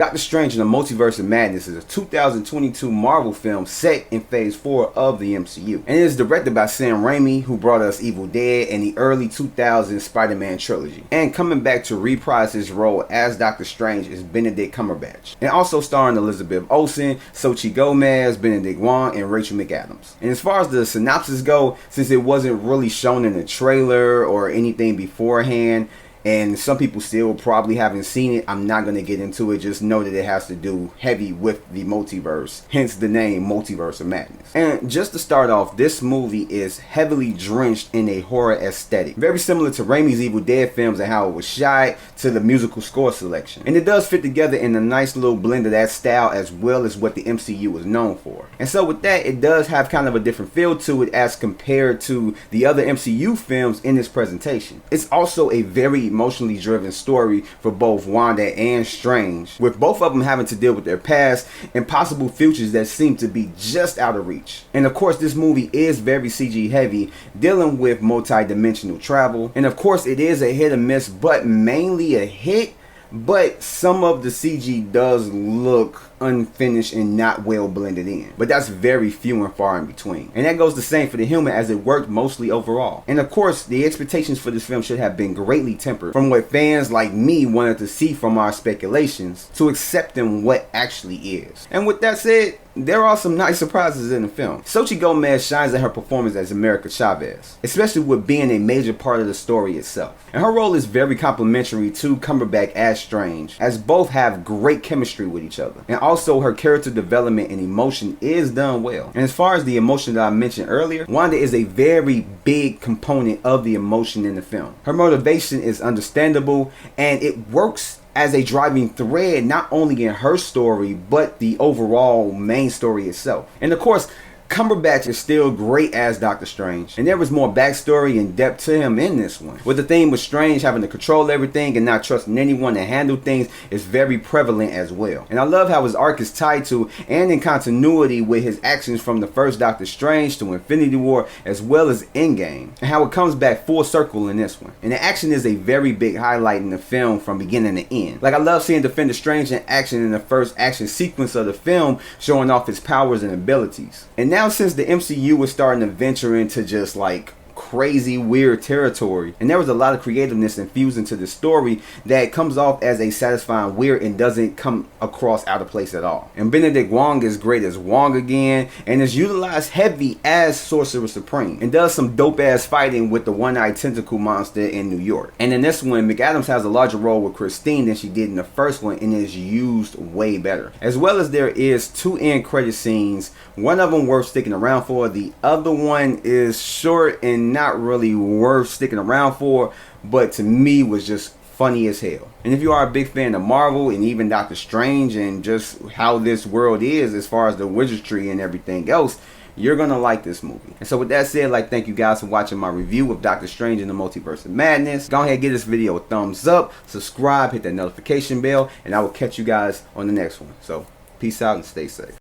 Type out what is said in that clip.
Doctor Strange in the Multiverse of Madness is a 2022 Marvel film set in Phase 4 of the MCU. And it is directed by Sam Raimi, who brought us Evil Dead and the early 2000s Spider-Man trilogy. And coming back to reprise his role as Doctor Strange is Benedict Cumberbatch. And also starring Elizabeth Olsen, Xochitl Gomez, Benedict Wong, and Rachel McAdams. And as far as the synopsis go, since it wasn't really shown in the trailer or anything beforehand, and some people still probably haven't seen it, I'm not going to get into it. Just know that it has to do heavy with the multiverse, hence the name Multiverse of Madness. And just to start off, this movie is heavily drenched in a horror aesthetic, very similar to Raimi's Evil Dead films and how it was shot, to the musical score selection. And it does fit together in a nice little blend of that style as well as what the MCU is known for. And so with that, it does have kind of a different feel to it as compared to the other MCU films in this presentation. It's also a very emotionally driven story for both Wanda and Strange, with both of them having to deal with their past and possible futures that seem to be just out of reach. And of course, this movie is very CG heavy, dealing with multi-dimensional travel. And of course, it is a hit or miss, but mainly a hit. But some of the CG does look unfinished and not well blended in, but that's very few and far in between. And that goes the same for the human, as it worked mostly overall. And of course, the expectations for this film should have been greatly tempered from what fans like me wanted to see from our speculations to accepting what actually is. And with that said, there are some nice surprises in the film. Xochitl Gomez shines at her performance as America Chavez, especially with being a major part of the story itself. And her role is very complimentary to Cumberbatch as Strange, as both have great chemistry with each other. And also, her character development and emotion is done well. And as far as the emotion that I mentioned earlier, Wanda is a very big component of the emotion in the film. Her motivation is understandable, and it works as a driving thread not only in her story but the overall main story itself. And of course, Cumberbatch is still great as Doctor Strange, and there was more backstory and depth to him in this one. With the theme with Strange having to control everything and not trusting anyone to handle things is very prevalent as well. And I love how his arc is tied to and in continuity with his actions from the first Doctor Strange to Infinity War as well as Endgame, and how it comes back full circle in this one. And the action is a very big highlight in the film from beginning to end. Like, I love seeing Defender Strange in action in the first action sequence of the film, showing off his powers and abilities. And now since the MCU was starting to venture into just like crazy weird territory, and there was a lot of creativeness infused into the story that comes off as a satisfying weird and doesn't come across out of place at all. And Benedict Wong is great as Wong again, and is utilized heavy as Sorcerer Supreme, and does some dope ass fighting with the one-eyed tentacle monster in New York. And in this one, McAdams has a larger role with Christine than she did in the first one, and is used way better. As well as there is 2 end credit scenes, one of them worth sticking around for, the other one is short and not really worth sticking around for, but to me was just funny as hell. And if you are a big fan of Marvel and even Doctor Strange and just how this world is as far as the wizardry and everything else, you're gonna like this movie. And so with that said, thank you guys for watching my review of Doctor Strange in the Multiverse of Madness. Go ahead and give this video a thumbs up, subscribe, hit that notification bell, and I will catch you guys on the next one. So peace out and stay safe.